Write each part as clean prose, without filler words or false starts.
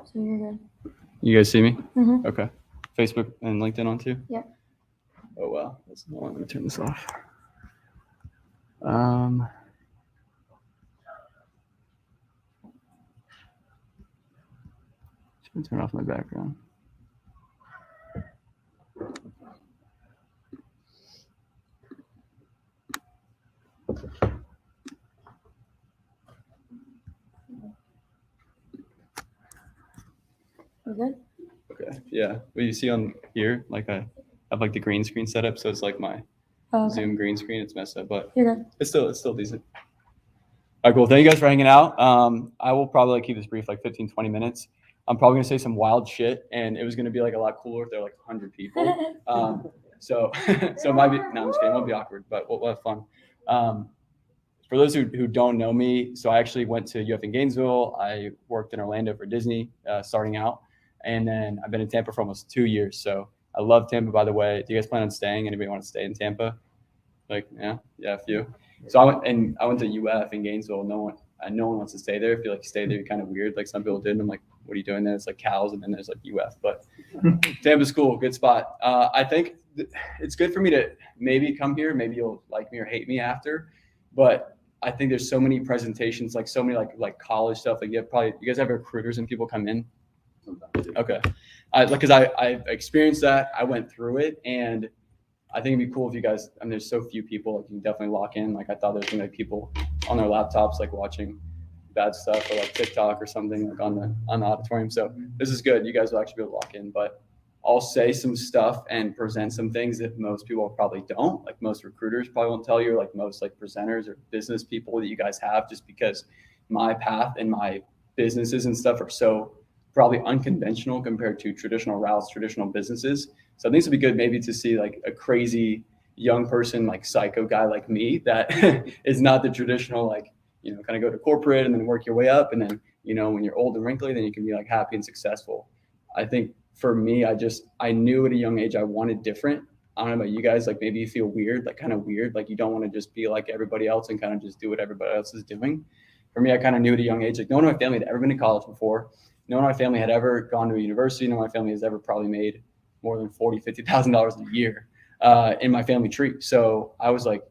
So you're good. You guys see me? Mm-hmm. Okay. Facebook and LinkedIn on too? Yep. Oh, wow. That's no one. Let me turn this off. Just gonna turn off my background. We're good? Okay. Yeah. What you see on here, like I have like the green screen set up, so it's like my Okay. Zoom green screen. It's messed up, but You're good. it's still decent. All right, cool. Thank you guys for hanging out. I will probably keep this brief, like 15, 20 minutes. I'm probably gonna say some wild shit, and it was gonna be like a lot cooler if there were like 100 people. So it might be. No, I'm just kidding. It won't be awkward, but we'll have fun. For those who don't know me, so I actually went to UF in Gainesville. I worked in Orlando for Disney, starting out, and then I've been in Tampa for almost 2 years. So I love Tampa, by the way. Do you guys plan on staying? Anybody want to stay in Tampa? Like, yeah, a few. So I went to UF in Gainesville. No one wants to stay there. If you like stay there, you're kind of weird. Like some people did. And I'm like, what are you doing there? It's like cows, and then there's like UF. But Tampa's cool, good spot. I think it's good for me to maybe come here. Maybe you'll like me or hate me after. But I think there's so many presentations, like so many like college stuff. Like you guys have recruiters and people come in. Okay, because I've experienced that. I went through it, and I think it'd be cool if you guys. I mean, there's so few people. Like, you can definitely lock in. Like I thought there's gonna be people on their laptops, like watching bad stuff or like TikTok or something, like on the auditorium. So this is good. You guys will actually be able to lock in. But I'll say some stuff and present some things that most people probably don't. Like most recruiters probably won't tell you, or like most like presenters or business people that you guys have, just because my path and my businesses and stuff are so probably unconventional compared to traditional routes, traditional businesses. So I think it'd be good maybe to see like a crazy young person, like psycho guy like me, that is not the traditional, like, kind of go to corporate and then work your way up. And then, when you're old and wrinkly, then you can be like happy and successful. I think for me, I knew at a young age I wanted different. I don't know about you guys, like maybe you feel weird, like kind of weird, like you don't want to just be like everybody else and kind of just do what everybody else is doing. For me, I kind of knew at a young age, like no one in my family had ever been to college before. No one in my family had ever gone to a university. No one in my family has ever probably made more than $50,000 a year in my family tree. So I was like,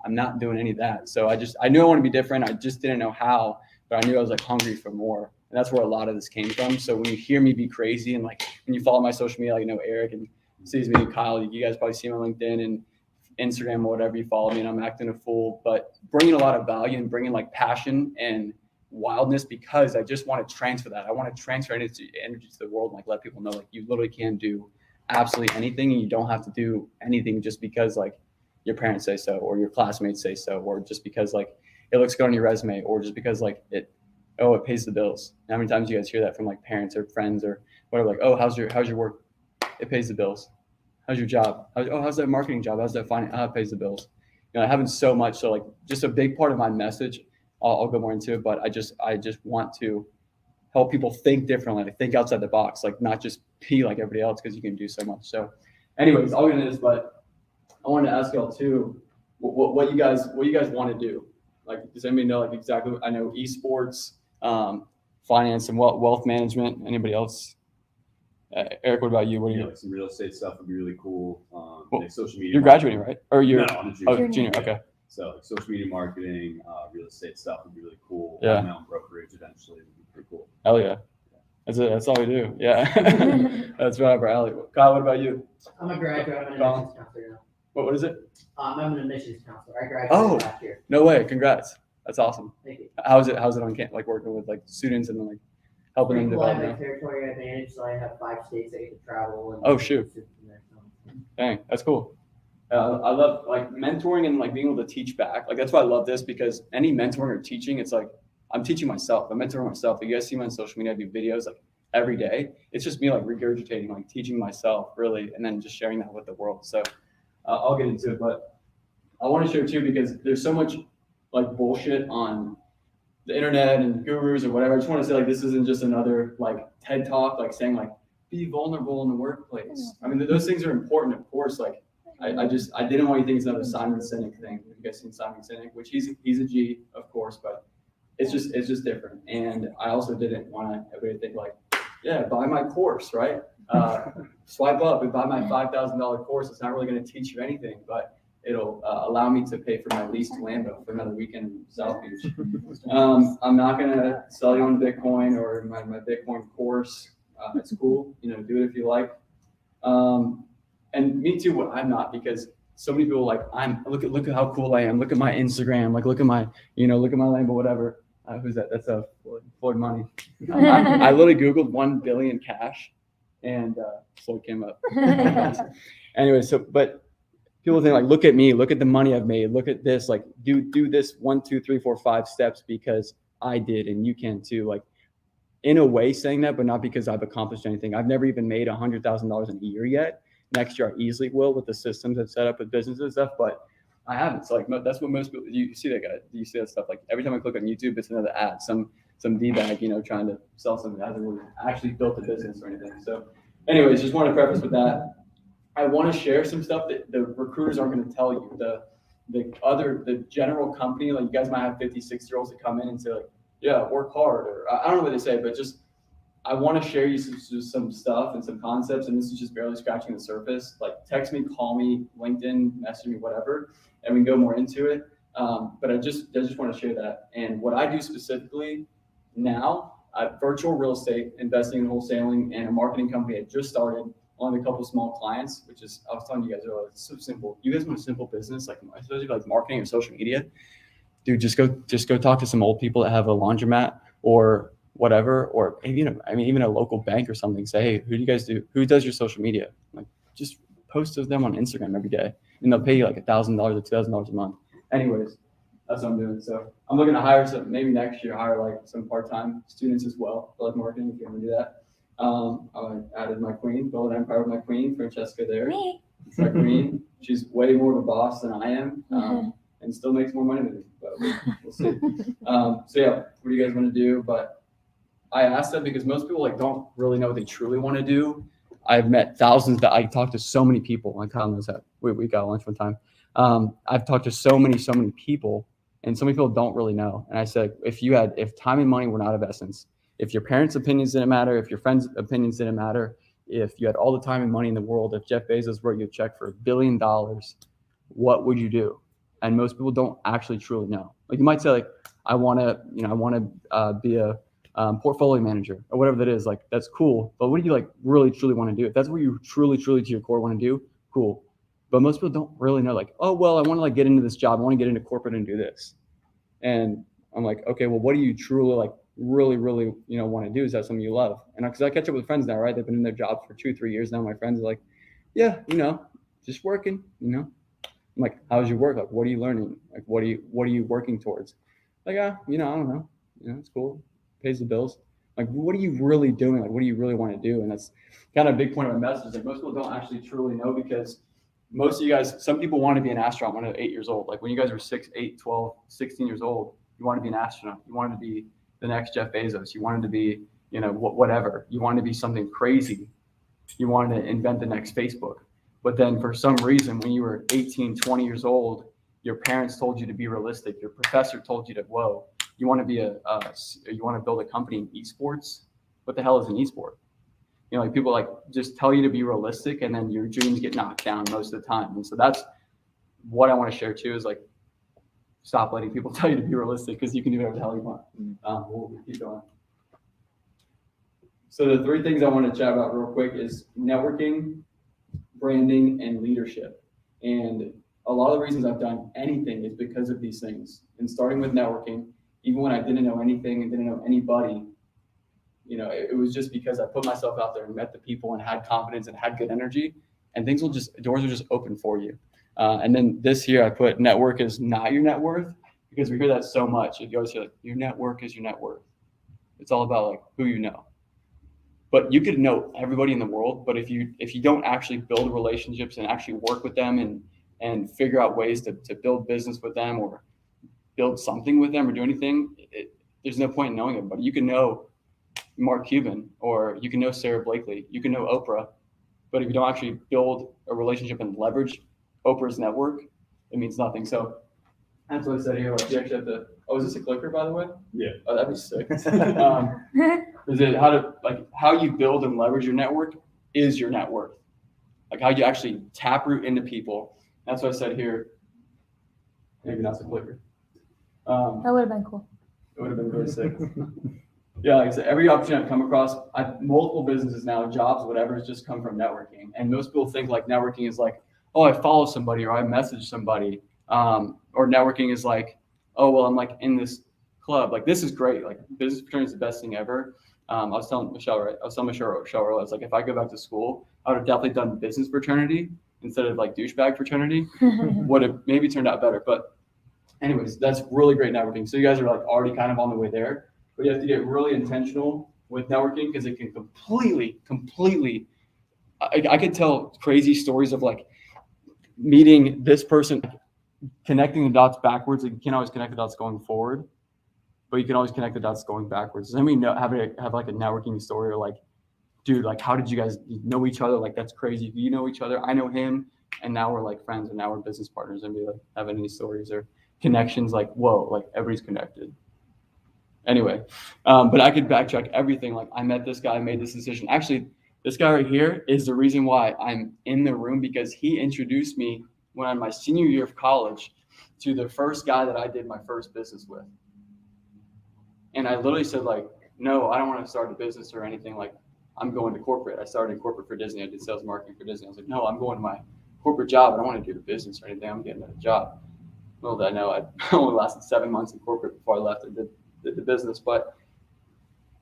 I'm not doing any of that. So I knew I wanted to be different. I just didn't know how, but I knew I was like hungry for more. And that's where a lot of this came from. So when you hear me be crazy, and like when you follow my social media, like Eric and sees me and Kyle, you guys probably see me on LinkedIn and Instagram or whatever, you follow me, and I'm acting a fool, but bringing a lot of value and bringing like passion and wildness, because I just want to transfer that. I want to transfer energy to the world and like let people know like you literally can do absolutely anything, and you don't have to do anything just because like your parents say so, or your classmates say so, or just because like it looks good on your resume, or just because like it pays the bills. How many times you guys hear that from like parents or friends or whatever? Like, oh, how's your work? It pays the bills. How's your job? How's that marketing job? How's that finance? It pays the bills. I haven't so much. So like just a big part of my message. I'll go more into it, but I just want to help people think differently, like think outside the box, like not just be like everybody else, because you can do so much. So, anyways, I'll get into this, but I wanted to ask y'all too, what you guys want to do. Like, does anybody know like exactly? I know esports, finance, and wealth management. Anybody else? Eric, what about you? What do you? Like some real estate stuff would be really cool. Like social media. You're graduating, right? Or you're? No, I'm a junior. Oh, junior. Okay. So like social media marketing, real estate stuff would be really cool. Yeah. My own brokerage eventually would be pretty cool. Hell yeah. That's all we do. Yeah. That's right up our alley. Kyle, what about you? I'm a graduate. I'm an admissions counselor now. What is it? I'm an admissions counselor. I graduated last year. No way. Congrats. That's awesome. Thank you. How's it on campus, like working with like students and then like helping them develop? I have a territory advantage, so I have 5 states I get to travel. And oh, shoot. Dang, that's cool. I love like mentoring and like being able to teach back. Like that's why I love this, because any mentoring or teaching, it's like I'm teaching myself. I'm mentoring myself. Like, you guys see me on social media, I do videos like every day. It's just me like regurgitating, like teaching myself really, and then just sharing that with the world. So I'll get into it, but I want to share too, because there's so much like bullshit on the internet and gurus or whatever. I just want to say like this isn't just another like TED talk, like saying like be vulnerable in the workplace. I mean, those things are important, of course. Like I didn't want you to think it's another Simon Sinek thing. You guys seen Simon Sinek? Which he's a G, of course, but it's just different. And I also didn't want everybody to think like, yeah, buy my course, right? Swipe up and buy my $5,000 course. It's not really going to teach you anything, but it'll allow me to pay for my leased Lambo for another weekend in South Beach. I'm not going to sell you on Bitcoin or my Bitcoin course. It's cool. Do it if you like. And me too, I'm not, because so many people like, look at how cool I am. Look at my Instagram. Like, look at my Lambo, whatever. Who's that? That's Floyd Money. I literally Googled 1 billion cash, and Floyd came up. Anyway, but people think like, look at me, look at the money I've made, look at this, like do this 1, 2, 3, 4, 5 steps because I did and you can too. Like, in a way saying that, but not because I've accomplished anything. I've never even made $100,000 in a year yet. Next year I easily will with the systems I've set up with businesses and stuff, but I haven't. So like, that's what most people, you see that guy, you see that stuff. Like every time I click on YouTube, it's another ad, some D-bag, trying to sell something that hasn't really actually built a business or anything. So anyways, just want to preface with that. I want to share some stuff that the recruiters aren't going to tell you. The general company, like you guys might have 50, 60-year-olds that come in and say like, yeah, work hard, or I don't know what they say, but just, I want to share you some stuff and some concepts, and this is just barely scratching the surface. Like text me, call me, LinkedIn, message me, whatever, and we can go more into it. But I just want to share that. And what I do specifically now, virtual real estate, investing in wholesaling, and a marketing company I just started, on a couple small clients, which is, I was telling you guys earlier, it's so simple. You guys want a simple business, like especially like marketing or social media, dude, just go talk to some old people that have a laundromat or whatever, or even a local bank or something. Say, hey, who do you guys do? Who does your social media? Like, just post to them on Instagram every day, and they'll pay you like $1,000 or $2,000 a month. Anyways, that's what I'm doing. So I'm looking to hire maybe next year, hire like some part-time students as well for like marketing, if you want to do that. I added my queen, build an empire with my queen, Francesca there. Me. It's my queen. She's way more of a boss than I am, and still makes more money than me, but we'll see. So yeah, what do you guys want to do? But I asked that because most people like don't really know what they truly want to do. I've met thousands I talked to so many people. Like Kyle knows that. We got lunch one time. I've talked to so many people, and so many people don't really know. And I said, if time and money were not of essence, if your parents' opinions didn't matter, if your friends' opinions didn't matter, if you had all the time and money in the world, if Jeff Bezos wrote you a check for $1 billion, what would you do? And most people don't actually truly know. Like you might say, like, I want to be a portfolio manager or whatever that is. Like, that's cool. But what do you like really truly want to do? If that's what you truly to your core want to do, cool. But most people don't really know. Like, oh well, I want to like get into this job. I want to get into corporate and do this. And I'm like, okay, well, what do you truly like? Really want to do? Is that something you love? And because I catch up with friends now, right? They've been in their jobs for 2-3 years now. My friends are like, yeah, just working. I'm like, how's your work? Like, what are you learning? Like, what are you working towards? Like, I don't know. It's cool, pays the bills. Like, what are you really doing? Like, what do you really want to do? And that's kind of a big point of my message. Like, most people don't actually truly know, because most of you guys, some people want to be an astronaut when they're 8 years old. Like when you guys were 6, 8, 12, 16 years old, you wanted to be an astronaut. You wanted to be the next Jeff Bezos. You wanted to be, whatever. You wanted to be something crazy. You wanted to invent the next Facebook. But then for some reason, when you were 18, 20 years old, your parents told you to be realistic. Your professor told you to, whoa, you want to be you want to build a company in esports? What the hell is an esport? Like people like just tell you to be realistic, and then your dreams get knocked down most of the time. And so that's what I want to share too, is like, stop letting people tell you to be realistic, because you can do whatever the hell you want. We'll keep going. So the 3 things I want to chat about real quick is networking, branding, and leadership. And a lot of the reasons I've done anything is because of these things. And starting with networking, even when I didn't know anything and didn't know anybody, it was just because I put myself out there and met the people and had confidence and had good energy, and doors will just open for you. And then this year I put network is not your net worth, because we hear that so much. You always hear like, your network is your net worth. It's all about like who you know. But you could know everybody in the world, but if you don't actually build relationships and actually work with them and figure out ways to build business with them or build something with them or do anything, there's no point in knowing everybody. You can know Mark Cuban, or you can know Sarah Blakely, you can know Oprah, but if you don't actually build a relationship and leverage Oprah's network, it means nothing. So That's what I said here. Like you actually have to. Oh, is this a clicker, by the way? Yeah. Oh, that'd be sick. Is it how you build and leverage your network is your net worth. Like how you actually taproot into people. That's what I said here. Maybe not the clicker. That would have been cool. It would have been really sick. Yeah, like I said, every opportunity I've come across, multiple businesses now, jobs, whatever, has just come from networking. And most people think like networking is like, oh, I follow somebody or I message somebody. Or networking is like, oh, well, I'm like in this club. Like this is great. Like business fraternity is the best thing ever. I was telling Michelle earlier, I was like, if I go back to school, I would have definitely done business fraternity instead of like douchebag fraternity. Would have maybe turned out better. But anyways, that's really great networking. So you guys are like already kind of on the way there. But you have to get really intentional with networking because it can completely. I could tell crazy stories of like meeting this person, connecting the dots backwards. Like you can't always connect the dots going forward, but you can always connect the dots going backwards. Does anybody have like a networking story or like, dude, like how did you guys know each other? Like that's crazy. You know each other. I know him, and now we're like friends, and now we're business partners. And be like having any stories or connections? Like whoa, like everybody's connected. Anyway, but I could backtrack everything. Like I met this guy, made this decision. Actually, this guy right here is the reason why I'm in the room because he introduced me when I'm my senior year of college to the first guy that I did my first business with. And I literally said like, no, I don't want to start a business or anything. Like I'm going to corporate. I started in corporate for Disney. I did sales marketing for Disney. I was like, no, I'm going to my corporate job. I don't want to do the business or anything. I'm getting a job. Little did I know, I only lasted 7 months in corporate before I left and did the business. But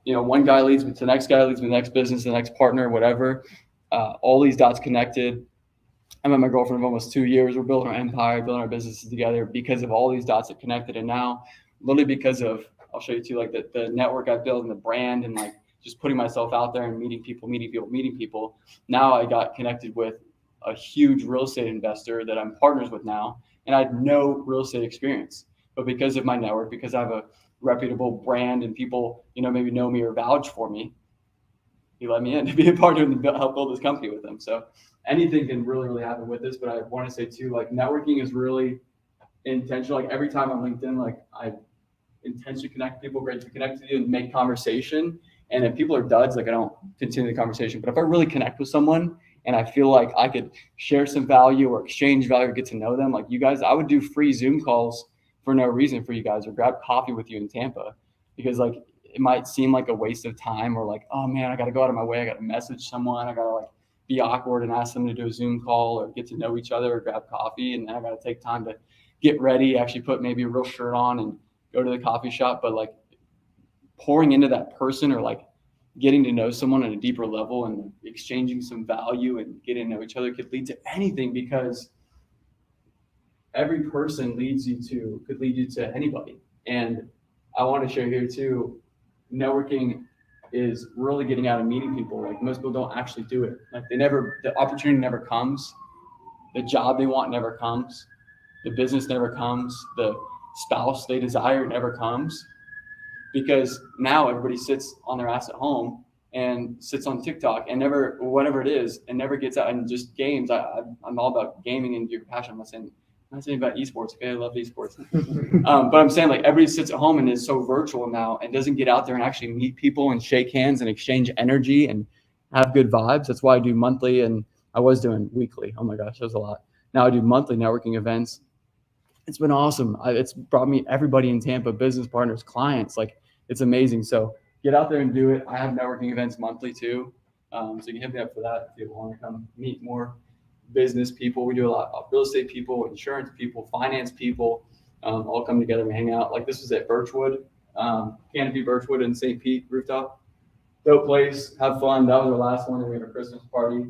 you know, one guy leads me to the next guy, leads me to the next business, the next partner, whatever. All these dots connected. I met my girlfriend of almost 2 years. We're building our empire, building our businesses together because of all these dots that connected. And now, literally because of, I'll show you too, like the network I've built and the brand and like just putting myself out there and meeting people. Now I got connected with a huge real estate investor that I'm partners with now. And I had no real estate experience. But because of my network, because I have a reputable brand and people, you know, maybe know me or vouch for me, he let me in to be a partner and help build this company with him. So anything can really happen with this. But I want to say too, like networking is really intentional. Like every time on LinkedIn, like I intentionally connect people, great to connect with you and make conversation. And if people are duds, like I don't continue the conversation. But if I really connect with someone and I feel like I could share some value or exchange value or get to know them, like you guys, I would do free Zoom calls for no reason for you guys or grab coffee with you in Tampa because like it might seem like a waste of time or like, oh man, I got to go out of my way. I got to message someone. I got to like be awkward and ask them to do a Zoom call or get to know each other or grab coffee. And then I got to take time to get ready, actually put maybe a real shirt on and go to the coffee shop. But like pouring into that person or like getting to know someone at a deeper level and exchanging some value and getting to know each other could lead to anything because every person could lead you to anybody. And I want to share here too, networking is really getting out and meeting people. Like most people don't actually do it. Like the opportunity never comes. The job they want never comes. The business never comes. The spouse they desire never comes because now everybody sits on their ass at home and sits on TikTok and never, whatever it is, and never gets out and just games. I'm all about gaming and your passion. I'm not saying about esports. Okay, I love esports. But I'm saying like everybody sits at home and is so virtual now and doesn't get out there and actually meet people and shake hands and exchange energy and have good vibes. That's why I do monthly and I was doing weekly. Oh my gosh, that was a lot. Now I do monthly networking events. It's been awesome. It's brought me everybody in Tampa, business partners, clients. Like it's amazing. So get out there and do it. I have networking events monthly too. So you can hit me up for that if you want to come meet more business people. We do a lot of real estate people, insurance people, finance people, all come together and hang out. Like this was at Birchwood, Canopy Birchwood in St. Pete rooftop. Dope place, have fun. That was our last one. And we have a Christmas party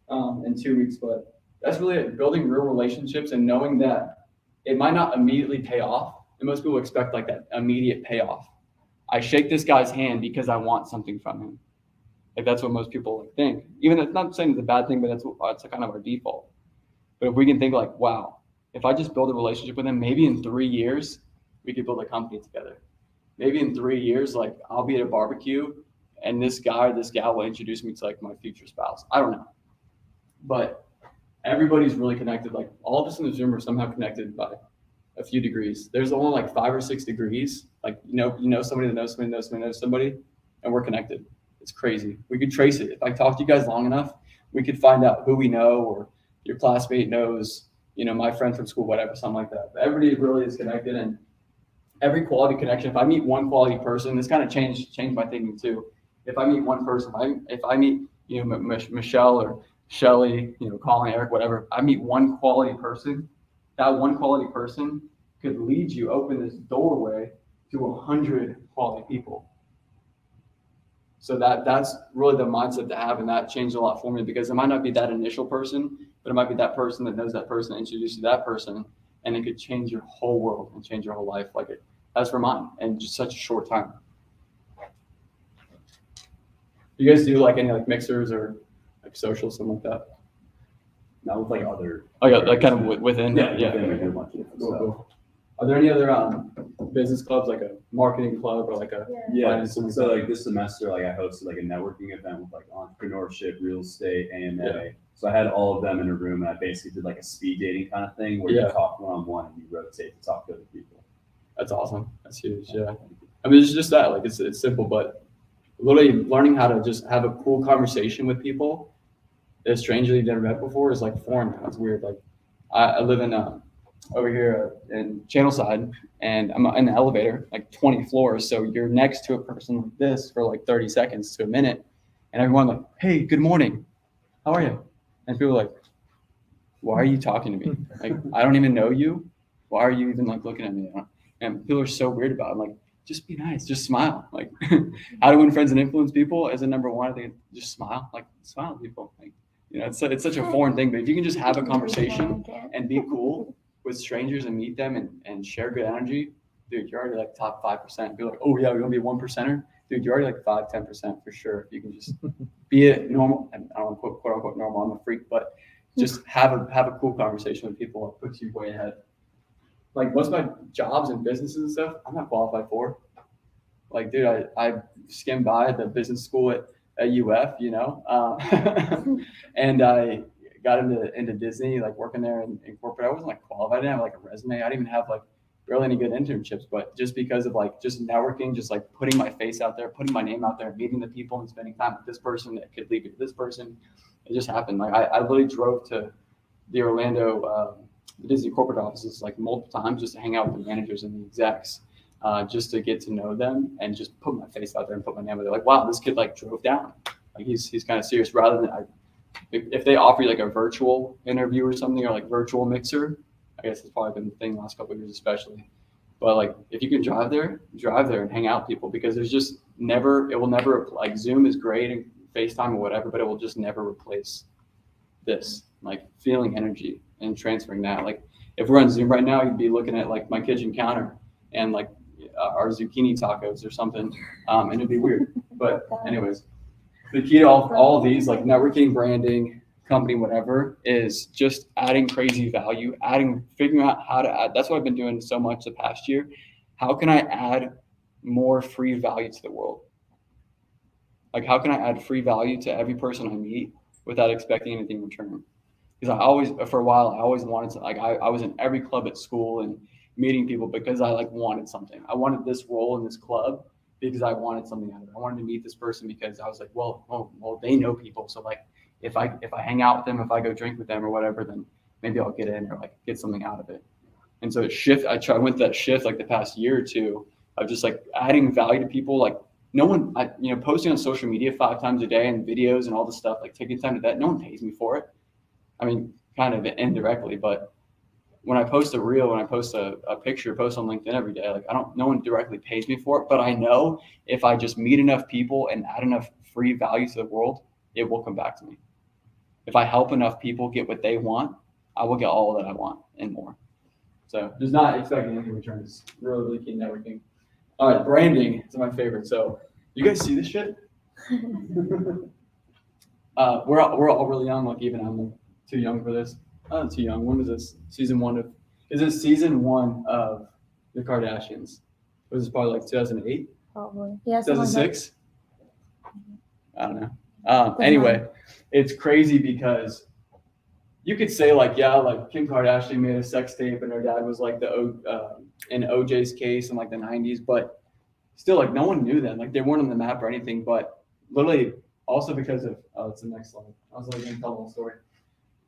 in 2 weeks. But that's really it, building real relationships and knowing that it might not immediately pay off. And most people expect like that immediate payoff. I shake this guy's hand because I want something from him. Like that's what most people like think. Even it's not saying it's a bad thing, but that's kind of our default. But if we can think like, wow, if I just build a relationship with him, maybe in 3 years we could build a company together. Maybe in 3 years, like I'll be at a barbecue and this guy or this gal will introduce me to like my future spouse. I don't know. But everybody's really connected. Like all of us in the Zoom are somehow connected by a few degrees. There's only like 5 or 6 degrees. Like, you know somebody that knows somebody knows somebody knows somebody, and we're connected. It's crazy. We could trace it. If I talk to you guys long enough, we could find out who we know, or your classmate knows, my friend from school, whatever, something like that. But everybody really is connected, and every quality connection. If I meet one quality person, this kind of changed my thinking too. If I meet one person, if I meet Michelle or Shelly, Colin, Eric, whatever, I meet one quality person. That one quality person could lead you, open this doorway to 100 quality people. So that's really the mindset to have, and that changed a lot for me, because it might not be that initial person, but it might be that person that knows that person, introduce you to that person, and it could change your whole world and change your whole life, like it has for mine, in just such a short time. You guys do like any like mixers or like social, something like that? Not with like other. Oh yeah, like kind of within. Yeah, Yeah. within we do a bunch of different Cool, stuff. cool. Are there any other business clubs, like a marketing club or like a Yeah, finance, something so like like this semester, like I hosted like a networking event with like entrepreneurship, real estate, AMA. Yeah. So I had all of them in a room, and I basically did like a speed dating kind of thing where Yeah. you talk one-on-one and you rotate to talk to other people. That's awesome. That's huge. Yeah. I mean, it's just that, like, it's simple, but literally learning how to just have a cool conversation with people, a stranger you've never met before, is like foreign now. It's weird. Like, I live in over here in Channelside, and I'm in an elevator, like 20 floors. So you're next to a person like this for like 30 seconds to a minute, and everyone like, "Hey, good morning. How are you?" And people are like, "Why are you talking to me? Like, I don't even know you. Why are you even like looking at me?" And people are so weird about it. I'm like, just be nice, just smile. Like, how to win friends and influence people as a number one, I think just smile, like smile at people. Like, it's such a foreign thing, but if you can just have a conversation and be cool with strangers and meet them and share good energy, dude, you're already like top 5%. Be like, oh yeah, we're gonna be 1%er, dude. You're already like 5-10% for sure. If you can just be a normal, and I don't want to quote unquote normal, I'm a freak, but just have a cool conversation with people that puts you way ahead. Like, most of my jobs and businesses and stuff, I'm not qualified for. Like, dude, I skimmed by at the business school at UF, and I got into Disney, like working there in corporate. I wasn't like qualified. I didn't have like a resume. I didn't even have like barely any good internships, but just because of like just networking, just like putting my face out there, putting my name out there, meeting the people and spending time with this person that could lead me to this person, it just happened. Like, I literally drove to the Orlando, the Disney corporate offices like multiple times just to hang out with the managers and the execs, just to get to know them and just put my face out there and put my name out there. Like, wow, this kid like drove down. Like, he's kind of serious. Rather than if they offer you like a virtual interview or something, or like virtual mixer, I guess it's probably been the thing the last couple of years especially. But like, if you can drive there and hang out with people, because there's just it will never, like, Zoom is great and FaceTime or whatever, but it will just never replace this, like, feeling energy and transferring that. Like, if we're on Zoom right now, you'd be looking at like my kitchen counter and like our zucchini tacos or something, and it'd be weird. But anyways, the key to all of these, like networking, branding, company, whatever, is just adding crazy value, figuring out how to add. That's what I've been doing so much the past year. How can I add more free value to the world? Like, how can I add free value to every person I meet without expecting anything in return? Because for a while, I always wanted to, like, I was in every club at school and meeting people because I like wanted something. I wanted this role in this club because I wanted something out of it. I wanted to meet this person because I was like, well, they know people. So like, if I hang out with them, if I go drink with them or whatever, then maybe I'll get in or like get something out of it. And so I went that shift like the past year or two of just like adding value to people. Like, no one, posting on social media 5 times a day and videos and all this stuff, like taking time to that, no one pays me for it. I mean, kind of indirectly, but when I post a reel, when I post a picture, post on LinkedIn every day, like, no one directly pays me for it, but I know if I just meet enough people and add enough free value to the world, it will come back to me. If I help enough people get what they want, I will get all that I want and more. So just not expecting any returns. Really, really key networking. All right, branding is my favorite. So you guys see this shit? We're all really young. Like, even I'm too young for this. I'm too young. When was this? Is it season 1 of the Kardashians? Was this probably like 2008? Probably. Yeah. 2006? I don't know. Anyway, it's crazy because you could say like, yeah, like Kim Kardashian made a sex tape and her dad was like in OJ's case in like the 90s, but still like no one knew them. Like they weren't on the map or anything, but literally also because of, it's the next slide. I was like going to tell the whole story.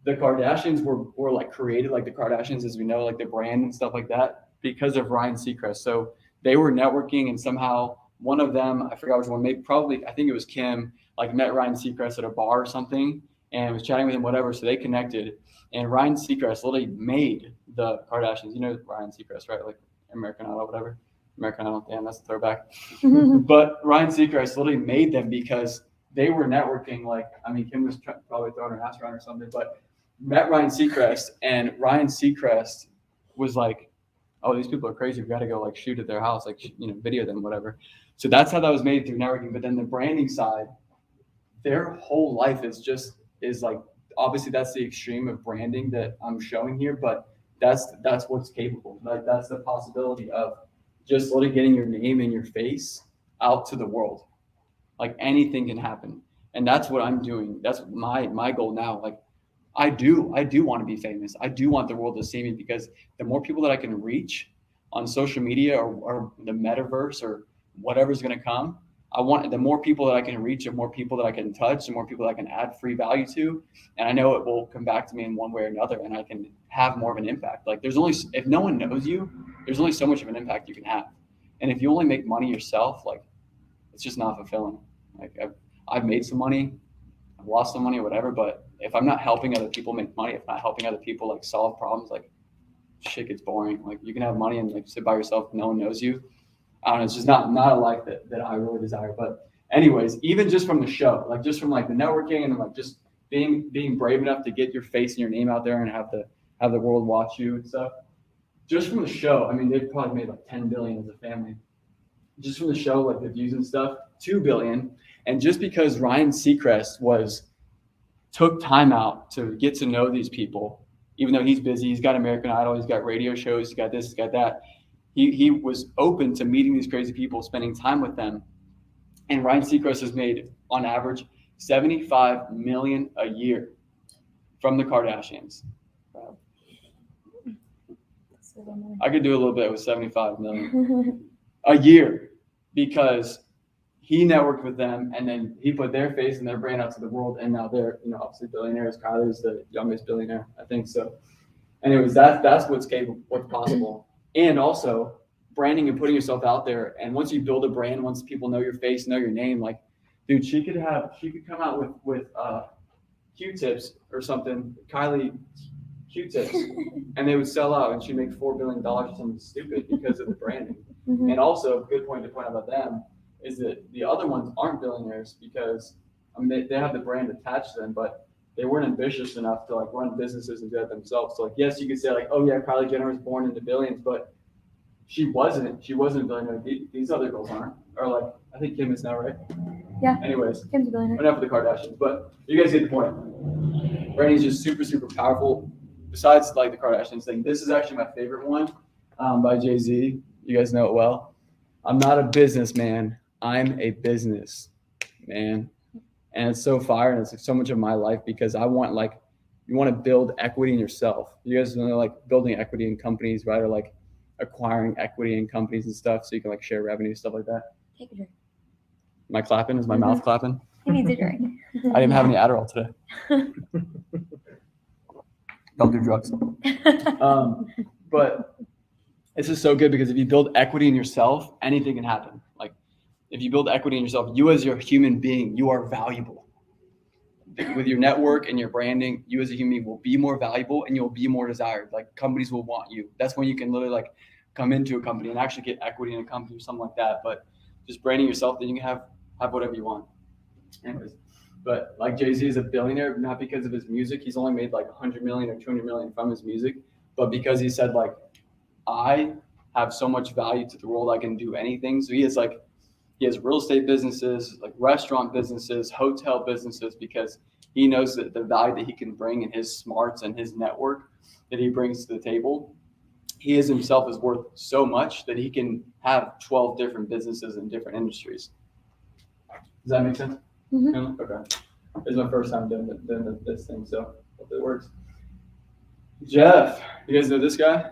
The Kardashians were like created, like the Kardashians as we know, like the brand and stuff like that, because of Ryan Seacrest. So they were networking and somehow one of them, I forgot which one, maybe probably, I think it was Kim, like met Ryan Seacrest at a bar or something and was chatting with him, whatever. So they connected and Ryan Seacrest literally made the Kardashians. You know Ryan Seacrest, right? Like American Idol, whatever. American Idol, damn, that's a throwback. But Ryan Seacrest literally made them because they were networking. Like, I mean, Kim was probably throwing her ass around or something, but met Ryan Seacrest, and Ryan Seacrest was like, "Oh, these people are crazy. We got to go like shoot at their house, like video them, whatever." So that's how that was made through networking. But then the branding side, their whole life is like obviously that's the extreme of branding that I'm showing here, but that's what's capable. Like that's the possibility of just literally getting your name and your face out to the world. Like anything can happen, and that's what I'm doing. That's my goal now. Like I do want to be famous. I do want the world to see me because the more people that I can reach on social media or the metaverse or whatever's going to come, I want the more people that I can reach, the more people that I can touch, the more people that I can add free value to, and I know it will come back to me in one way or another, and I can have more of an impact. Like there's only if no one knows you, there's only so much of an impact you can have, and if you only make money yourself, like it's just not fulfilling. Like I've made some money, I've lost some money, or whatever, but if I'm not helping other people make money, if I'm not helping other people like solve problems, like shit gets boring. Like you can have money and like sit by yourself, no one knows you. I don't know, it's just not a life that I really desire. But anyways, even just from the show, like just from like the networking and like just being brave enough to get your face and your name out there and have the world watch you and stuff. Just from the show, I mean, they've probably made like 10 billion as a family. Just from the show, like the views and stuff, 2 billion. And just because Ryan Seacrest took time out to get to know these people, even though he's busy, he's got American Idol, he's got radio shows, he's got this, he's got that. He was open to meeting these crazy people, spending time with them. And Ryan Seacrest has made, on average, $75 million a year from the Kardashians. I could do a little bit with 75 million a year because he networked with them and then he put their face and their brand out to the world, and now they're obviously billionaires. Kyler's the youngest billionaire, I think. So anyways, that's what's capable, what's possible. And also branding and putting yourself out there. And once you build a brand, once people know your face, know your name, like dude, she could come out with Q-tips or something, Kylie Q-tips, and they would sell out and she'd make $4 billion or something stupid because of the branding. And also a good point to point out about them is that the other ones aren't billionaires because I mean they have the brand attached to them, but they weren't ambitious enough to like run businesses and do that themselves. So like yes, you could say like, oh yeah, Kylie Jenner was born into billions, but she wasn't a billionaire. These other girls aren't. Or like I think Kim is now, right? Yeah. Anyways, Kim's a billionaire. enough of the Kardashians, but you guys get the point. Branding is just super, super powerful. Besides like the Kardashians thing, this is actually my favorite one by Jay-Z. You guys know it well. I'm not a businessman. I'm a business man. And it's so fire and it's like so much of my life because I want like, you want to build equity in yourself. You guys know like building equity in companies, right? Or like acquiring equity in companies and stuff so you can like share revenue, stuff like that. Take a drink. Am I clapping? Is my mouth clapping? He needs a drink. I didn't have any Adderall today. Don't do drugs. But this is so good because if you build equity in yourself, anything can happen. Like if you build equity in yourself, you as your human being, you are valuable. With your network and your branding, you as a human being will be more valuable and you'll be more desired. Like companies will want you. That's when you can literally like come into a company and actually get equity in a company or something like that. But just branding yourself, then you can have whatever you want. Anyways, but like Jay-Z is a billionaire, not because of his music. He's only made like 100 million or 200 million from his music, but because he said like, I have so much value to the world, I can do anything. So he has real estate businesses, like restaurant businesses, hotel businesses, because he knows that the value that he can bring and his smarts and his network that he brings to the table, he is himself is worth so much that he can have 12 different businesses in different industries. Does that make sense? Mm-hmm. Okay. This is my first time doing this thing, so hope it works. Jeff, you guys know this guy?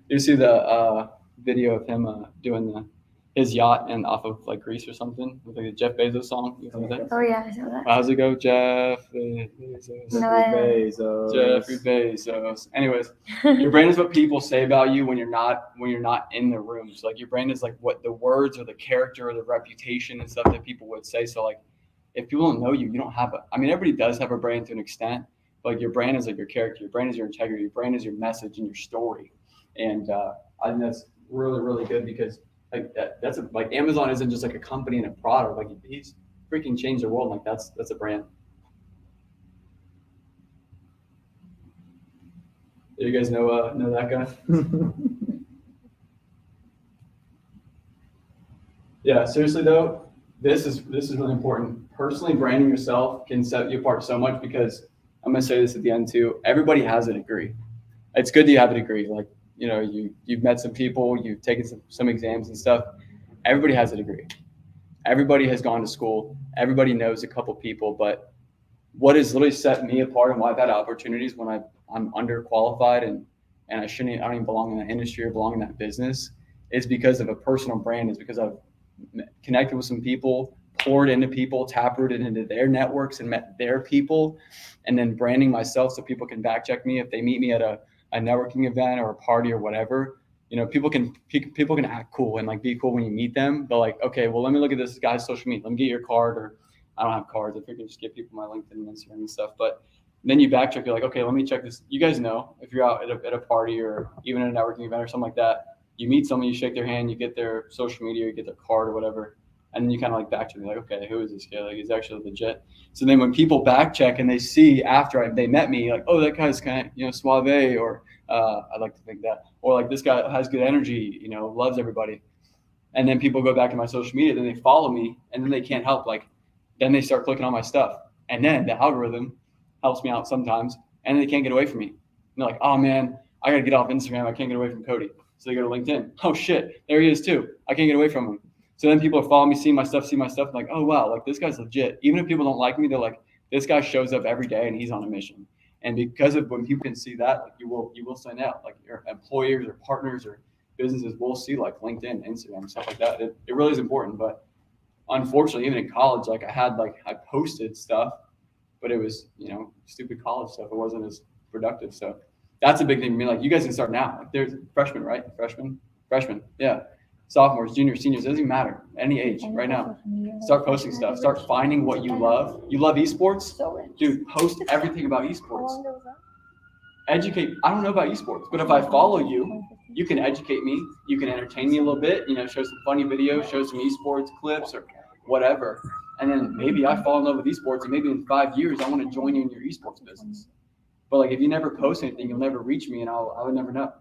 You see the video of him doing his yacht and off of like Greece or something with like the Jeff Bezos song. You know that? Oh yeah, I saw that. How's it go, Jeff Bezos? No, I haven't. Bezos. Jeffrey Bezos. Anyways, your brain is what people say about you when you're not in the room. So like your brain is like what the words or the character or the reputation and stuff that people would say. So like if people don't know you, you don't have a. I mean, everybody does have a brain to an extent, but like your brain is like your character. Your brain is your integrity. Your brain is your message and your story. And I think that's really really good because like like Amazon isn't just like a company and a product. Like he's freaking changed the world. Like that's a brand. Do you guys know that guy? Yeah, seriously though, this is really important. Personally, branding yourself can set you apart so much because I'm gonna say this at the end too. Everybody has a degree. It's good that you have a degree. Like you've met some people, you've taken some exams and stuff. Everybody has a degree. Everybody has gone to school. Everybody knows a couple people, but what has literally set me apart and why I've had opportunities when I'm underqualified and I don't even belong in that industry or belong in that business is because of a personal brand. Is because I've connected with some people, poured into people, taprooted into their networks and met their people, and then branding myself so people can back check me if they meet me at a networking event or a party or whatever. People can act cool and like be cool when you meet them, but like, okay, well, let me look at this guy's social media. Let me get your card, or I don't have cards. I figure just give people my LinkedIn and Instagram and stuff. But then you backtrack. You're like, okay, let me check this. You guys know if you're out at a party or even at a networking event or something like that, you meet someone, you shake their hand, you get their social media, you get their card or whatever, and then you kind of like backtrack. You're like, okay, who is this guy? Like, he's actually legit. So then when people backcheck and they see after they met me, like, oh, that guy's kind of suave, or I'd like to think that, or like this guy has good energy, loves everybody. And then people go back to my social media, then they follow me, and then they can't help. Like, then they start clicking on my stuff. And then the algorithm helps me out sometimes, and they can't get away from me. And they're like, oh man, I got to get off Instagram. I can't get away from Cody. So they go to LinkedIn. Oh shit, there he is too. I can't get away from him. So then people are following me, see my stuff, like, oh wow, like this guy's legit. Even if people don't like me, they're like, this guy shows up every day and he's on a mission. And because of when people can see that, like you will stand out. Like your employers or partners or businesses will see like LinkedIn, Instagram, stuff like that. It really is important. But unfortunately, even in college, like I posted stuff, but it was stupid college stuff. It wasn't as productive. So that's a big thing for me. Like you guys can start now. Like there's freshmen, right? Freshmen, yeah. Sophomores, juniors, seniors, it doesn't even matter. Any age, right now. Start posting stuff. Start finding what you love. You love esports? Dude, post everything about esports. Educate. I don't know about esports, but if I follow you, you can educate me. You can entertain me a little bit. Show some funny videos, show some esports clips or whatever. And then maybe I fall in love with esports, and maybe in 5 years I want to join you in your esports business. But like if you never post anything, you'll never reach me, and I would never know.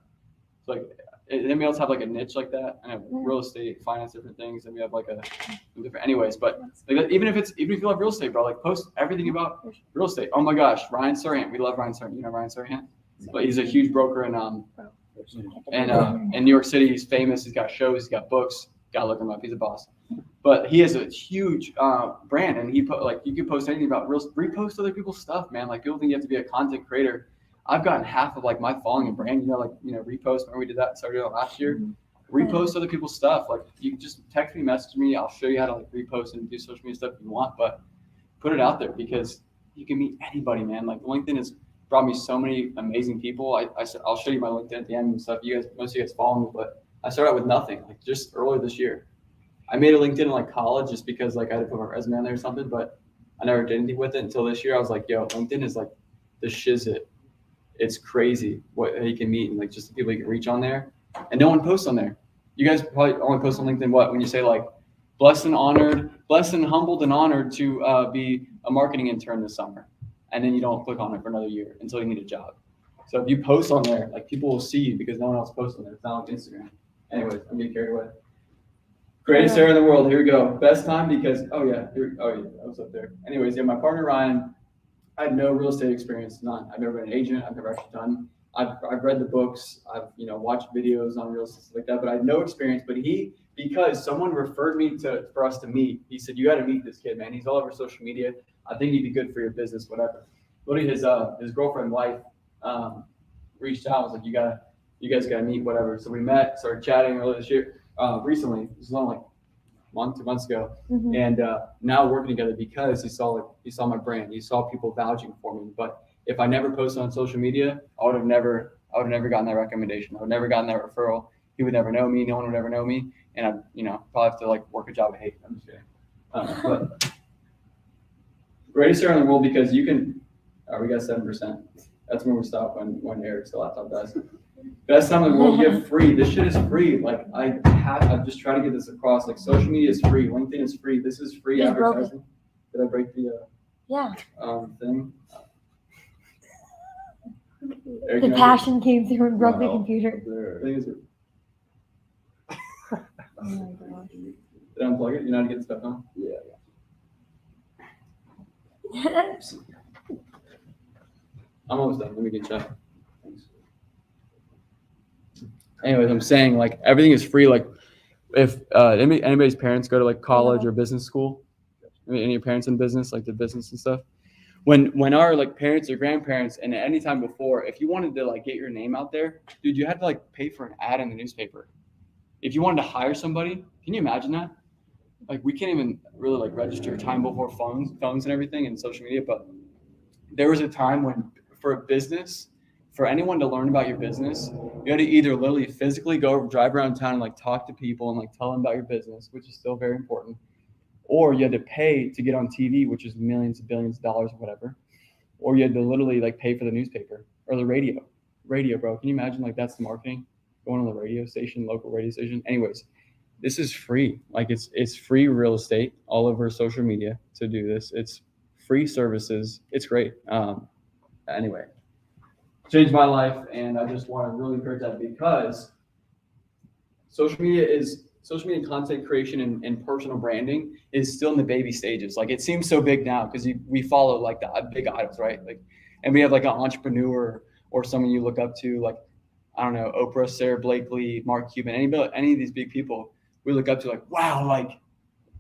So like, anybody else have like a niche like that? I have real estate, finance, different things, and we have like a different. Anyways, but like even if you love real estate, bro, like post everything about real estate. Oh my gosh, Ryan Serhant, we love Ryan Serhant. You know Ryan Serhant? But he's a huge broker in New York City. He's famous. He's got shows. He's got books. Gotta look him up. He's a boss. But he has a huge brand, and you can post anything about repost other people's stuff, man. Like people think you have to be a content creator. I've gotten half of like my following and brand, repost. Remember we did that, started it last year. Repost other people's stuff. Like you can just text me, message me. I'll show you how to like repost and do social media stuff if you want, but put it out there because you can meet anybody, man. Like LinkedIn has brought me so many amazing people. I'll show you my LinkedIn at the end and stuff. Most of you guys follow me, but I started out with nothing, like just earlier this year. I made a LinkedIn in like college just because like I had to put my resume on there or something, but I never did anything with it until this year. I was like, yo, LinkedIn is like the shizit. It's crazy what you can meet and like just the people you can reach on there. And no one posts on there. You guys probably only post on LinkedIn when you say like blessed and humbled and honored to be a marketing intern this summer. And then you don't click on it for another year until you need a job. So if you post on there, like people will see you because no one else posts on there. It's not like Instagram. Anyways, I'm getting carried away. Greatest hair in the world. Here we go. Best time because I was up there. Anyways, yeah, my partner Ryan, I had no real estate experience, none. I've never been an agent. I've never actually done. I've read the books. I've watched videos on real estate stuff like that, but I had no experience. But because someone referred me for us to meet, he said you got to meet this kid, man. He's all over social media. I think he'd be good for your business, whatever. Literally, his girlfriend, wife, reached out. I was like, you guys gotta meet, whatever. So we met, started chatting earlier this year. Recently, this was only like a month, 2 months ago, and now we're working together because he saw my brand, he saw people vouching for me. But if I never posted on social media, I would have never gotten that recommendation. I would have never gotten that referral. He would never know me. No one would ever know me, and I, probably have to like work a job I hate. I'm just kidding. But greatest area in the world because you can. We got 7%. That's when we stop when Eric's laptop dies. Best time in the world, get free. This shit is free. Like I'm just trying to get this across. Like social media is free. LinkedIn is free. This is free advertising. Did I break the thing? Eric, The passion came through and broke the Wow. computer. Oh my gosh. Did I unplug it? You know how to get stuff on? Yeah. I'm almost done. Let me get checked. Anyways, I'm saying like everything is free. Like if anybody's parents go to like college or business school, any of your parents in business, like the business and stuff. When our like parents or grandparents and at any time before, if you wanted to like get your name out there, dude, you had to like pay for an ad in the newspaper. If you wanted to hire somebody, can you imagine that? Like we can't even really like register time before phones and everything and social media. But there was a time when for a business, for anyone to learn about your business, you had to either literally physically go drive around town and like talk to people and like tell them about your business, which is still very important, or you had to pay to get on TV, which is millions of billions of dollars or whatever, or you had to literally like pay for the newspaper or the radio, bro. Can you imagine like that's the marketing going on the radio station, local radio station? Anyways, this is free. Like it's free real estate all over social media to do this. It's free services. It's great. Anyway, changed my life, and I just want to really encourage that because social media content creation and personal branding is still in the baby stages. Like it seems so big now because we follow like the big idols, right? Like, and we have like an entrepreneur or someone you look up to, like I don't know, Oprah, Sarah Blakely, Mark Cuban, any of these big people we look up to. Like, wow, like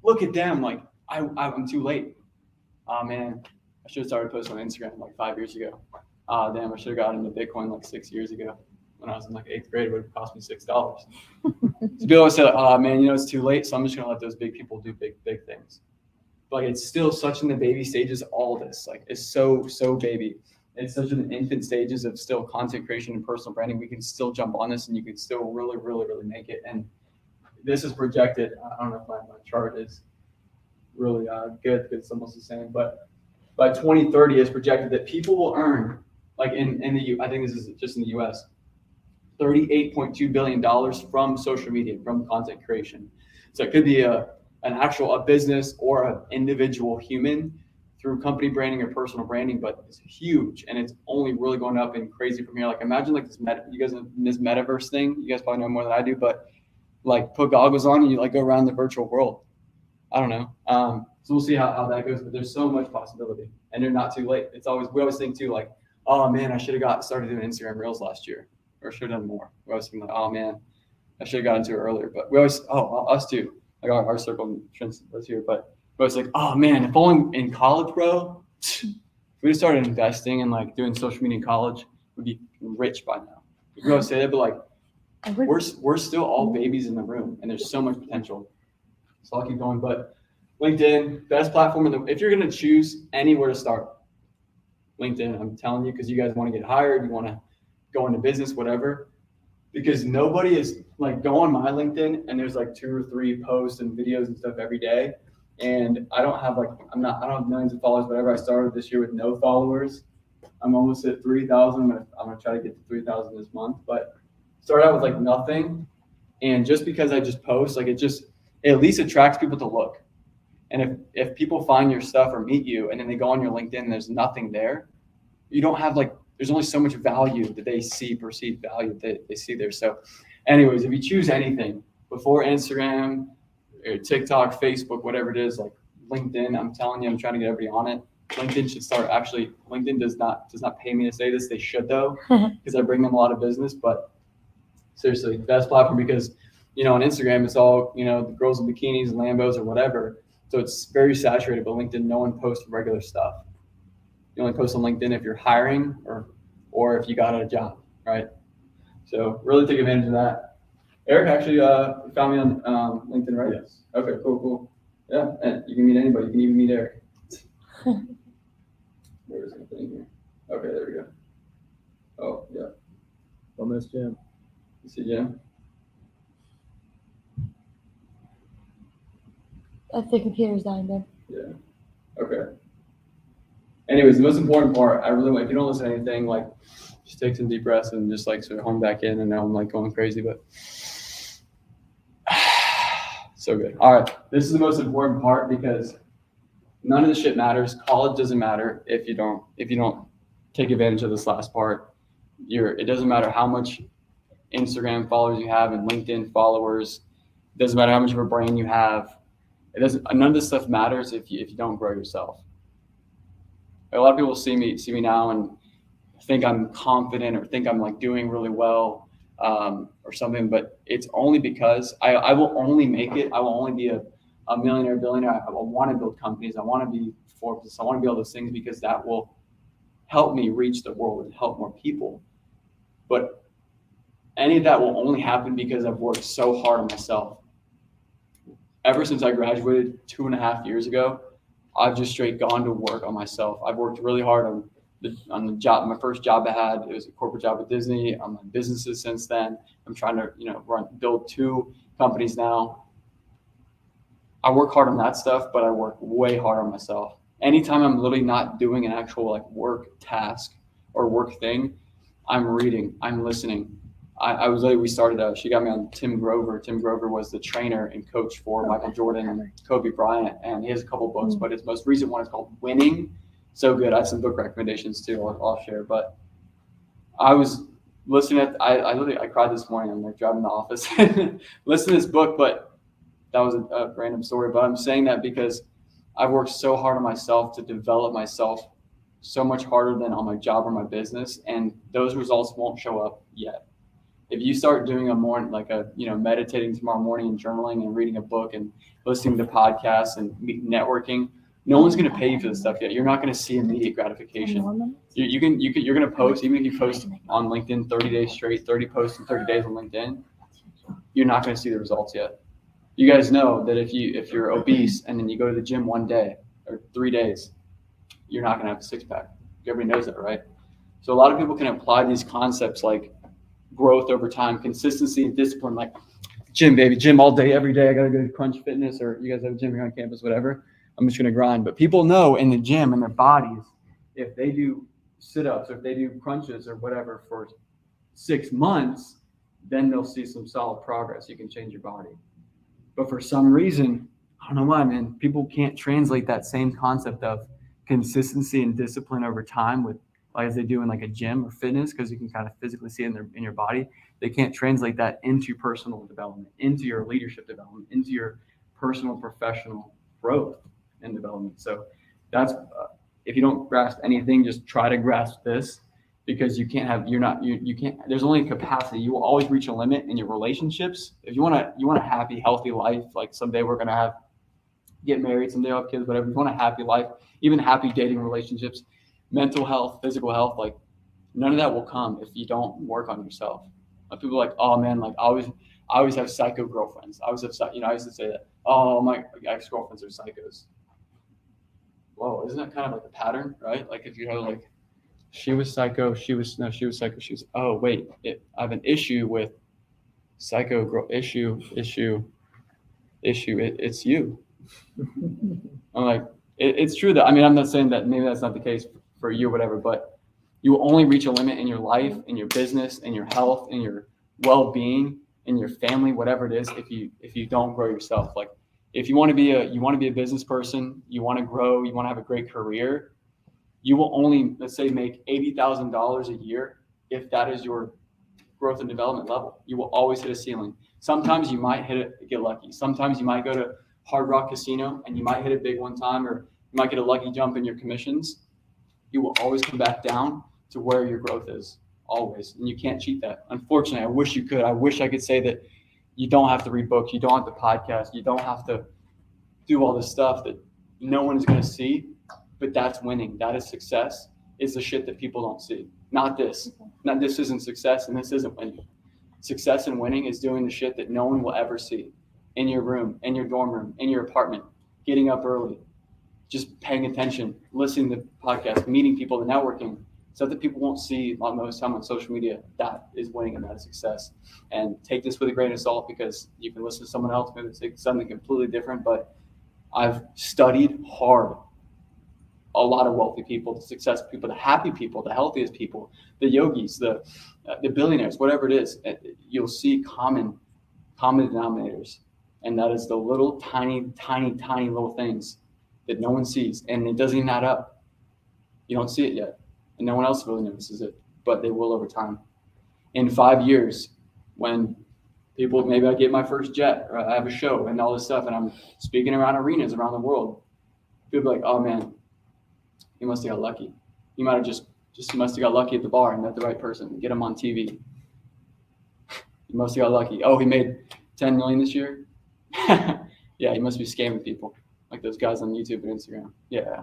look at them. Like I'm too late. Oh man, I should have started posting on Instagram like 5 years ago. Damn, I should have gotten into Bitcoin like 6 years ago. When I was in like 8th grade, it would have cost me $6. So people always say, oh man, it's too late. So I'm just gonna let those big people do big things. But it's still such in the baby stages. All of this, like, is so baby. It's such in the infant stages of still content creation and personal branding. We can still jump on this, and you can still really make it. And this is projected. I don't know if my chart is really good because it's almost the same. But by 2030, it's projected that people will earn, like in the U. I think this is just in the U.S. $38.2 billion from social media, from content creation. So it could be a business or an individual human through company branding or personal branding, but it's huge and it's only really going up and crazy from here. Like imagine like this this metaverse thing. You guys probably know more than I do, but like put goggles on and you like go around the virtual world. I don't know. So we'll see how that goes, but there's so much possibility and you're not too late. We always think too, like, oh man, I should have started doing Instagram Reels last year. Or should have done more. We always think like, oh man, I should have gotten into it earlier. But we always, us too, like our circle was here. But we always like, oh man, if only in college, bro, if we just started investing and like doing social media in college, we'd be rich by now. We always say that, but like we're still all babies in the room, and there's so much potential. So I'll keep going. But LinkedIn, best platform if you're gonna choose anywhere to start, LinkedIn. I'm telling you, because you guys want to get hired, you want to go into business, whatever, because nobody is like, go on my LinkedIn and there's like 2 or 3 posts and videos and stuff every day. And I don't have millions of followers, whatever. I started this year with no followers. I'm almost at 3,000. I'm gonna try to get to 3,000 this month, but started out with like nothing. And just because I just post, like it at least attracts people to look. And if people find your stuff or meet you and then they go on your LinkedIn and there's nothing there, you don't have like, there's only so much value that they see, perceived value that they see there. So anyways, if you choose anything before Instagram or TikTok, Facebook, whatever it is, like LinkedIn, I'm telling you, I'm trying to get everybody on it. LinkedIn should start. Actually, LinkedIn does not pay me to say this. They should though, because I bring them a lot of business. But seriously, best platform because, on Instagram, it's all, the girls in bikinis, Lambos or whatever. So it's very saturated, but LinkedIn, no one posts regular stuff. You only post on LinkedIn if you're hiring or if you got a job, right? So really take advantage of that. Eric actually found me on LinkedIn, right? Yes. Okay, cool. Yeah, and you can meet anybody. You can even meet Eric. Where is it thing here? Okay, there we go. Oh, yeah. Don't miss Jim. You see Jim? If the computer's dying, then. Yeah. Okay. Anyways, the most important part, I really want, if you don't listen to anything, like, just take some deep breaths and just like sort of hone back in. And now I'm like going crazy, but so good. All right. This is the most important part because none of this shit matters. College doesn't matter if you don't take advantage of this last part. It doesn't matter how much Instagram followers you have and LinkedIn followers. It doesn't matter how much of a brain you have. None of this stuff matters if you don't grow yourself. A lot of people see me now and think I'm confident or think I'm like doing really well or something, but it's only because I will only make it. I will only be a millionaire, billionaire. I want to build companies. I want to be Forbes. I want to be all those things because that will help me reach the world and help more people. But any of that will only happen because I've worked so hard on myself. Ever since I graduated 2.5 years ago, I've just straight gone to work on myself. I've worked really hard on the job. My first job I had, it was a corporate job with Disney. I'm in businesses since then. I'm trying to, build 2 companies now. I work hard on that stuff, but I work way hard on myself. Anytime I'm literally not doing an actual like work task or work thing, I'm reading, I'm listening. We started, she got me on Tim Grover. Tim Grover was the trainer and coach for Michael Jordan and Kobe Bryant. And he has a couple books, but his most recent one is called Winning. So good. I have some book recommendations too. I'll share. But I was listening I cried this morning. I'm like driving to the office, listening to this book, but that was a random story. But I'm saying that because I've worked so hard on myself to develop myself so much harder than on my job or my business. And those results won't show up yet. If you start doing meditating tomorrow morning and journaling and reading a book and listening to podcasts and networking, no one's going to pay you for this stuff yet. You're not going to see immediate gratification. You're going to post, even if you post on LinkedIn 30 days straight, 30 posts in 30 days on LinkedIn, you're not going to see the results yet. You guys know that if you're obese and then you go to the gym 1 day or 3 days, you're not going to have a 6-pack. Everybody knows that, right? So a lot of people can apply these concepts like growth over time, consistency and discipline, like gym all day, every day. I got to go to Crunch Fitness, or you guys have a gym here on campus, whatever. I'm just going to grind. But people know in the gym and their bodies, if they do sit-ups or if they do crunches or whatever for 6 months, then they'll see some solid progress. You can change your body. But for some reason, I don't know why, man, people can't translate that same concept of consistency and discipline over time with like as they do in like a gym or fitness, because you can kind of physically see it in your body. They can't translate that into personal development, into your leadership development, into your personal professional growth and development. So that's if you don't grasp anything, just try to grasp this, because you can't. There's only a capacity. You will always reach a limit in your relationships. If you want a happy, healthy life, like someday we're gonna get married, someday we'll have kids, whatever. If you want a happy life, even happy dating relationships, mental health, physical health, like none of that will come if you don't work on yourself. Like people are like, oh man, like I always have psycho girlfriends. I used to say that. Oh, my ex-girlfriends are psychos. Whoa, isn't that kind of like the pattern, right? Like if you have like, she was psycho, she was psycho, oh wait, I have an issue with psycho girl, issue, it's you. I'm like, it's true that, I mean, I'm not saying that maybe that's not the case for you or whatever, but you will only reach a limit in your life, in your business, in your health, in your well-being, in your family, whatever it is, if you don't grow yourself. Like if you want to be a business person, you want to grow, you want to have a great career, you will only, let's say, make $80,000 a year if that is your growth and development level. You will always hit a ceiling. Sometimes you might get lucky. Sometimes you might go to Hard Rock Casino and you might hit a big one time, or you might get a lucky jump in your commissions. You will always come back down to where your growth is, always. And you can't cheat that. Unfortunately, I wish you could. I wish I could say that you don't have to read books, you don't have to podcast, you don't have to do all this stuff that no one is going to see, but that's winning. That is success. It's the shit that people don't see. not this. Not this isn't success and this isn't winning. Success and winning is doing the shit that no one will ever see in your room, in your dorm room, in your apartment, getting up early, just paying attention, listening to podcasts, meeting people, the networking, stuff that people won't see most time on social media. That is winning and that is success. And take this with a grain of salt because you can listen to someone else, maybe say something completely different, but I've studied hard a lot of wealthy people, the successful people, the happy people, the healthiest people, the yogis, the billionaires, whatever it is. You'll see common denominators, and that is the little tiny little things that no one sees, and it doesn't even add up. You don't see it yet, and no one else really notices it, but they will over time. In 5 years, when people, maybe I get my first jet, or I have a show and all this stuff, and I'm speaking around arenas around the world, people are like, oh man, he must have got lucky. He might have just must have got lucky at the bar and met the right person, get him on TV. He must have got lucky. Oh, he made 10 million this year? Yeah, he must be scamming people, like those guys on YouTube and Instagram. Yeah.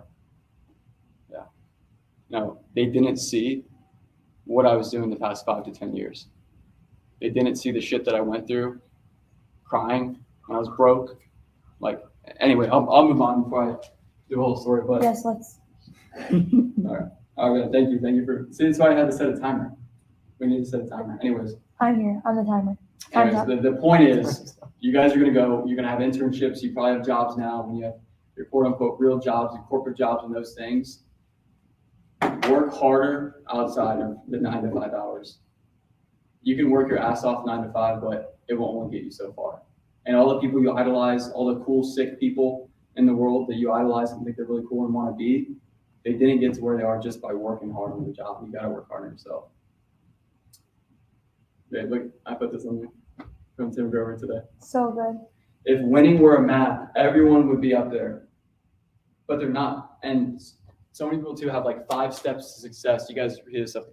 No, they didn't see what I was doing the past 5 to 10 years. They didn't see the shit that I went through, crying when I was broke. Like, anyway, I'll move on before I do a whole story. But Yes, let's. all right. Thank you for. See, that's why I had to set a timer. We need to set a timer. Anyways, I'm here. I'm the timer. Time's up. the point is, you guys are gonna go. You're gonna have internships. You probably have jobs now. When you have your quote unquote real jobs, your corporate jobs, and those things. Work harder outside of the 9 to 5 hours. You can work your ass off 9 to 5, but it won't only get you so far. And all the people you idolize, all the cool, sick people in the world that you idolize and think they're really cool and want to be, they didn't get to where they are just by working hard on the job. You got to work hard on yourself. Okay, look, I put this on there from Tim Grover today. So good. If winning were a map, everyone would be up there, but they're not. And so many people too have like 5 steps to success. You guys hear this stuff.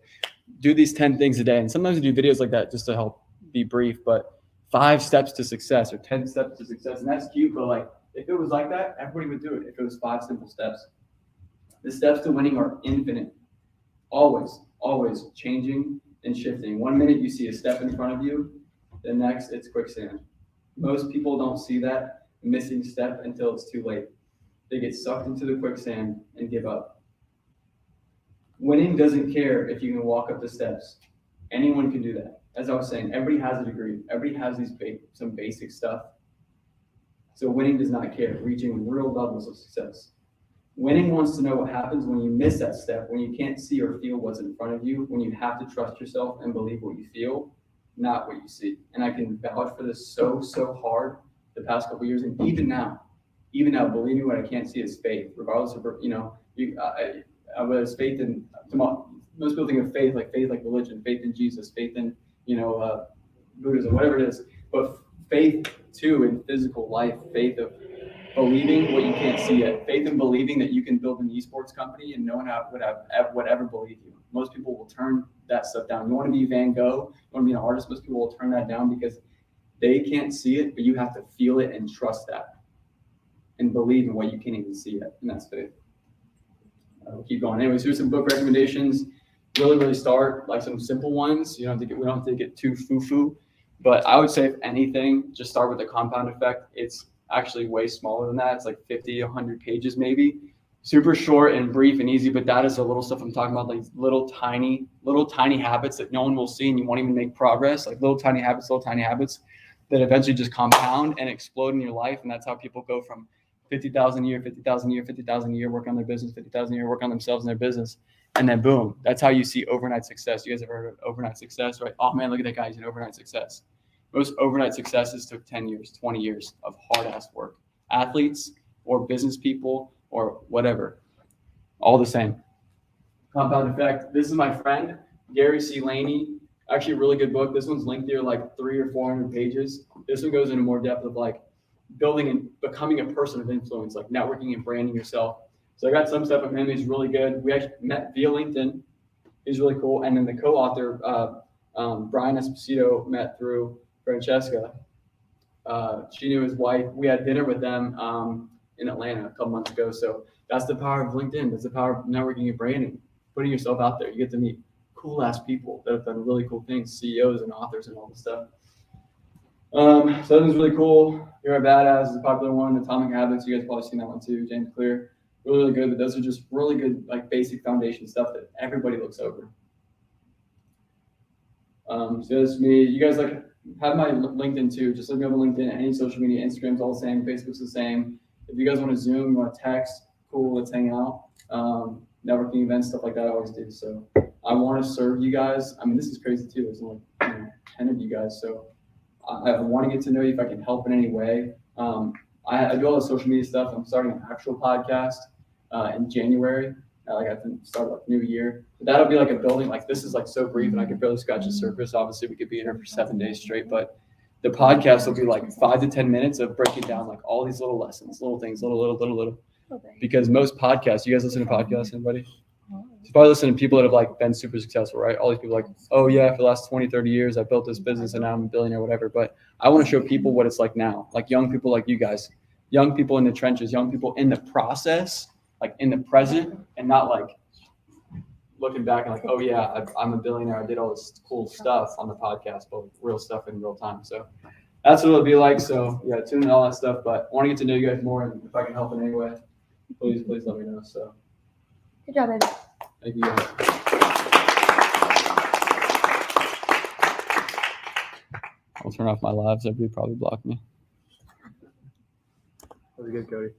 Do these 10 things a day. And sometimes I do videos like that just to help be brief, but 5 steps to success or 10 steps to success. And that's cute, but like if it was like that, everybody would do it. If it was 5 simple steps. The steps to winning are infinite. Always changing and shifting. 1 minute you see a step in front of you, the next it's quicksand. Most people don't see that missing step until it's too late. They get sucked into the quicksand and give up. Winning doesn't care if you can walk up the steps. Anyone can do that. As I was saying, everybody has a degree. Everybody has these some basic stuff. So winning does not care, reaching real levels of success. Winning wants to know what happens when you miss that step, when you can't see or feel what's in front of you, when you have to trust yourself and believe what you feel, not what you see. And I can vouch for this so hard the past couple of years, and even now, believing what I can't see is faith, regardless of, whether it's faith in, most people think of faith like religion, faith in Jesus, faith in, Buddhism, whatever it is. But faith too in physical life, faith of believing what you can't see yet, faith in believing that you can build an esports company and no one would ever believe you. Most people will turn that stuff down. You want to be Van Gogh, you want to be an artist, most people will turn that down because they can't see it, but you have to feel it and trust that and believe in what you can't even see yet, and that's faith. We'll keep going. Anyways, here's some book recommendations. Really start like some simple ones. We don't have to get too foo-foo, but I would say if anything, just start with the Compound Effect. It's actually way smaller than that. It's like 50, 100 pages maybe. Super short and brief and easy, but that is the little stuff I'm talking about, like little tiny habits that no one will see and you won't even make progress, like little tiny habits that eventually just compound and explode in your life. And that's how people go from 50,000 a year, 50,000 a year, 50,000 a year, work on their business, 50,000 a year, work on themselves and their business. And then boom, that's how you see overnight success. You guys have heard of overnight success, right? Oh man, look at that guy, he's an overnight success. Most overnight successes took 10 years, 20 years of hard-ass work. Athletes or business people or whatever, all the same. Compound Effect. This is my friend, Gary C. Laney. Actually, a really good book. This one's linked here like 300 or 400 pages. This one goes into more depth of like building and becoming a person of influence, like networking and branding yourself. So I got some stuff from him. He's really good. We actually met via LinkedIn. He's really cool. And then the co-author, Brian Esposito, met through Francesca. She knew his wife. We had dinner with them in Atlanta a couple months ago. So that's the power of LinkedIn. That's the power of networking and branding, putting yourself out there. You get to meet cool ass people that have done really cool things, CEOs and authors and all this stuff. So that was really cool. You're a Badass is a popular one. Atomic Habits, you guys probably seen that one too. James Clear, really, really good. But those are just really good, like basic foundation stuff that everybody looks over. So that's me. You guys like have my LinkedIn too. Just look me up on LinkedIn. Any social media, Instagram's all the same. Facebook's the same. If you guys want to Zoom, you want to text, cool. Let's hang out. Networking events, stuff like that. I always do. So I want to serve you guys. I mean, this is crazy too. There's only 10 of you guys, so I want to get to know you if I can help in any way. I do all the social media stuff. I'm starting an actual podcast in January. Like I can start like new year. But that'll be like a building. Like this is like so brief, and I can barely scratch the surface. Obviously, we could be in here for 7 days straight, but the podcast will be like 5 to 10 minutes of breaking down like all these little lessons, little things, little. Because most podcasts, you guys listen to podcasts, anybody? You probably listen to people that have like been super successful, right? All these people like, oh yeah, for the last 20, 30 years, I built this business and now I'm a billionaire, whatever. But I want to show people what it's like now, like young people like you guys, young people in the trenches, young people in the process, like in the present, and not like looking back and like, oh yeah, I'm a billionaire. I did all this cool stuff on the podcast, but real stuff in real time. So that's what it'll be like. So yeah, tune in all that stuff. But I want to get to know you guys more, and if I can help in any way, please let me know. So Good job, baby. thank you guys. I'll turn off my lives. Everybody probably blocked me. That was good, Cody.